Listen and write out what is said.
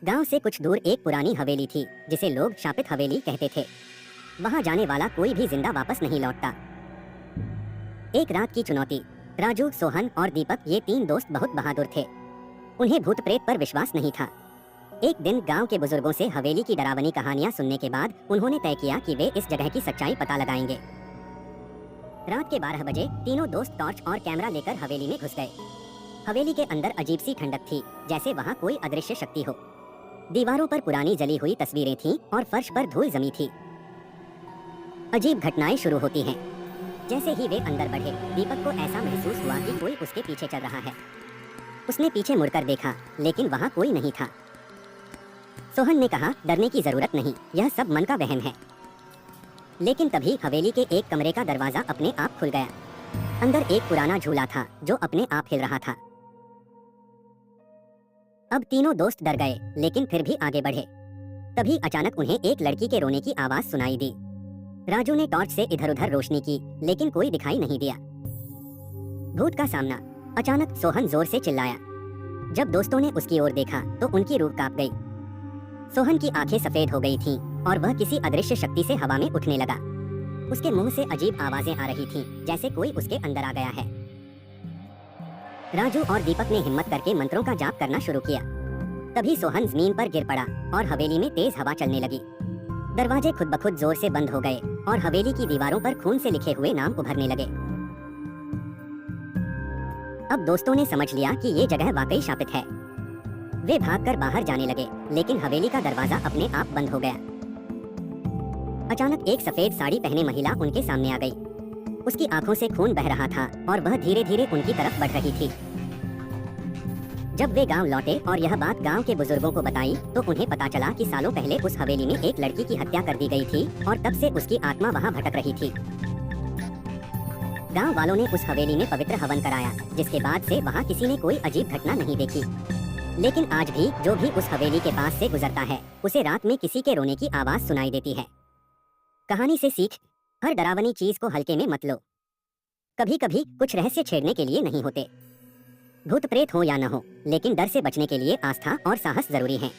गांव से कुछ दूर एक पुरानी हवेली थी जिसे लोग शापित हवेली कहते थे। वहां जाने वाला कोई भी जिंदा वापस नहीं लौटता। एक रात की चुनौती। राजू, सोहन और दीपक, ये तीन दोस्त बहुत बहादुर थे। उन्हें भूत प्रेत पर विश्वास नहीं था। एक दिन गांव के बुजुर्गों से हवेली की डरावनी कहानियां सुनने के बाद उन्होंने तय किया कि वे इस जगह की सच्चाई पता लगाएंगे। रात के 12 बजे तीनों दोस्त टॉर्च और कैमरा लेकर हवेली में घुस गए। हवेली के अंदर अजीब सी ठंडक थी, जैसे वहां कोई अदृश्य शक्ति हो। दीवारों पर पुरानी जली हुई तस्वीरें थीं और फर्श पर धूल जमी थी। अजीब घटनाएं शुरू होती हैं। जैसे ही वे अंदर बढ़े, दीपक को ऐसा महसूस हुआ कि कोई उसके पीछे चल रहा है। उसने पीछे मुड़कर देखा, लेकिन वहां कोई नहीं था। सोहन ने कहा, डरने की जरूरत नहीं, यह सब मन का वहम है। लेकिन तभी हवेली के एक कमरे का दरवाजा अपने आप खुल गया। अंदर एक पुराना झूला था जो अपने आप हिल रहा था। अब तीनों दोस्त डर गए, लेकिन फिर भी आगे बढ़े। तभी अचानक उन्हें एक लड़की के रोने की आवाज सुनाई दी। राजू ने टॉर्च से इधर-उधर रोशनी की, लेकिन कोई दिखाई नहीं दिया। भूत का सामना। अचानक सोहन जोर से चिल्लाया। जब दोस्तों ने उसकी ओर देखा तो उनकी रूह कांप गई। सोहन की आंखें सफेद हो गई थीं और वह किसी अदृश्य शक्ति से हवा में उठने लगा। उसके मुंह से अजीब आवाजें आ रही थीं, जैसे कोई उसके अंदर आ गया है। राजू और दीपक ने हिम्मत करके मंत्रों का जाप करना शुरू किया। तभी सोहन जमीन पर गिर पड़ा और हवेली में तेज हवा चलने लगी। दरवाजे खुद ब खुद जोर से बंद हो गए और हवेली की दीवारों पर खून से लिखे हुए नाम उभरने लगे। अब दोस्तों ने समझ लिया कि ये जगह वाकई शापित है। वे भागकर बाहर जाने लगे, लेकिन हवेली का दरवाजा अपने आप बंद हो गया। अचानक एक सफेद साड़ी पहने महिला उनके सामने आ गई। उसकी आंखों से खून बह रहा था और वह धीरे-धीरे उनकी तरफ बढ़ रही थी। जब वे गांव लौटे और यह बात गांव के बुजुर्गों को बताई, तो उन्हें पता चला कि सालों पहले उस हवेली में एक लड़की की हत्या कर दी गई थी और तब से उसकी आत्मा वहां भटक रही थी। गांव वालों ने उस हवेली में पवित्र हवन कराया, जिसके बाद से वहां किसी ने कोई अजीब घटना नहीं देखी। लेकिन आज भी जो भी उस हवेली के पास से गुजरता है, उसे रात में किसी के रोने की आवाज सुनाई देती है। कहानी से सीख। हर डरावनी चीज को हल्के में मत लो। कभी कभी कुछ रहस्य छेड़ने के लिए नहीं होते। भूत प्रेत हो या न हो, लेकिन डर से बचने के लिए आस्था और साहस जरूरी है।